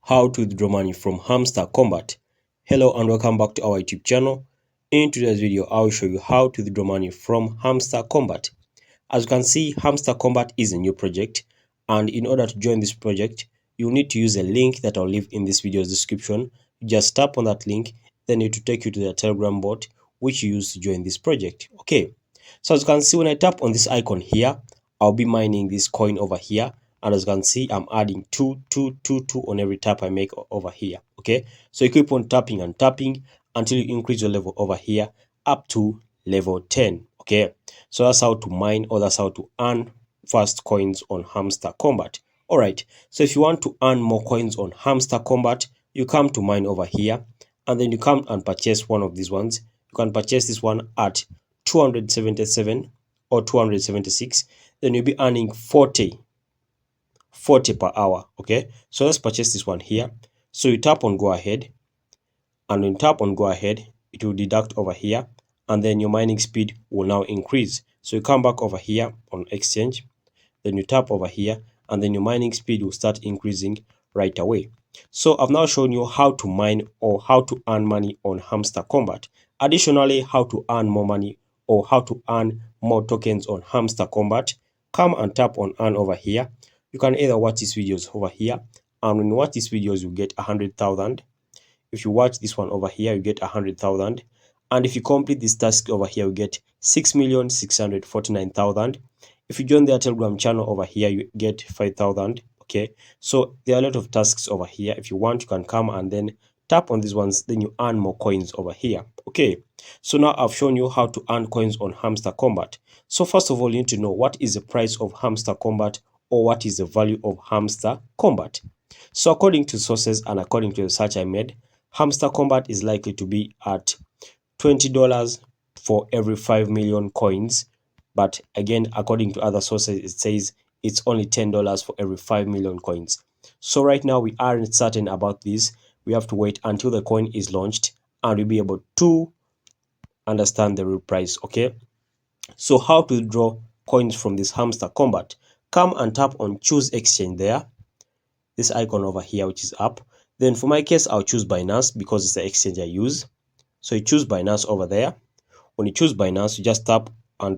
How to withdraw money from Hamster Kombat. Hello and welcome back to our YouTube channel. In today's video, I will show you how to withdraw money from Hamster Kombat. As you can see, Hamster Kombat is a new project, and in order to join this project, you need to use a link that I'll leave in this video's description. Just tap on that link, then it will take you to the Telegram bot which you use to join this project. Okay, so as you can see, when I tap on this icon here, I'll be mining this coin over here. And as you can see, I'm adding two on every tap I make over here. Okay, so you keep on tapping and tapping until you increase your level over here up to level 10. Okay, so that's how to mine, or that's how to earn fast coins on Hamster Kombat. All right, so if you want to earn more coins on Hamster Kombat, you come to mine over here, and then you come and purchase one of these ones. You can purchase this one at 277 or 276. Then you'll be earning 40 per hour. Okay, so let's purchase this one here. So you tap on go ahead, and when you tap on go ahead, it will deduct over here, and then your mining speed will now increase. So you come back over here on exchange, then you tap over here, and then your mining speed will start increasing right away. So I've now shown you how to mine or how to earn money on Hamster Kombat. Additionally, how to earn more money or how to earn more tokens on Hamster Kombat, come and tap on earn over here. You can either watch these videos over here, and when you watch these videos, you get 100,000. If you watch this one over here, you get 100,000. And if you complete this task over here, you get 6,649,000. If you join their Telegram channel over here, you get 5,000. Okay, so there are a lot of tasks over here. If you want, you can come and then tap on these ones, then you earn more coins over here. Okay, so now I've shown you how to earn coins on Hamster Kombat. So first of all, you need to know what is the price of Hamster Kombat, or what is the value of Hamster Kombat. So according to sources and according to the research I made, Hamster Kombat is likely to be at $20 for every 5 million coins. But again, according to other sources, it says it's only $10 for every 5 million coins. So right now we aren't certain about this. We have to wait until the coin is launched and we'll be able to understand the real price. Okay, so how to draw coins from this Hamster Kombat? Come and tap on choose exchange there, this icon over here which is up. Then for my case, I'll choose Binance because it's the exchange I use. So you choose Binance over there. When you choose Binance, you just tap on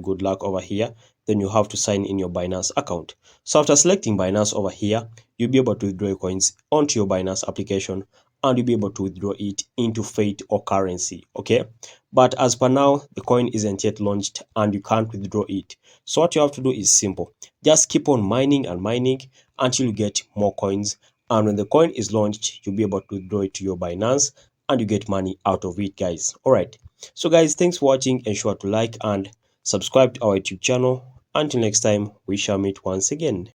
good luck over here. Then you have to sign in your Binance account. So after selecting Binance over here, you'll be able to withdraw your coins onto your Binance application, and you'll be able to withdraw it into Fate or currency. Okay, but as per now, the coin isn't yet launched and you can't withdraw it. So what you have to do is simple. Just keep on mining and mining until you get more coins, and when the coin is launched, you'll be able to withdraw it to your Binance and you get money out of it, guys. All right, so guys, thanks for watching. Ensure to like and subscribe to our YouTube channel. Until next time, we shall meet once again.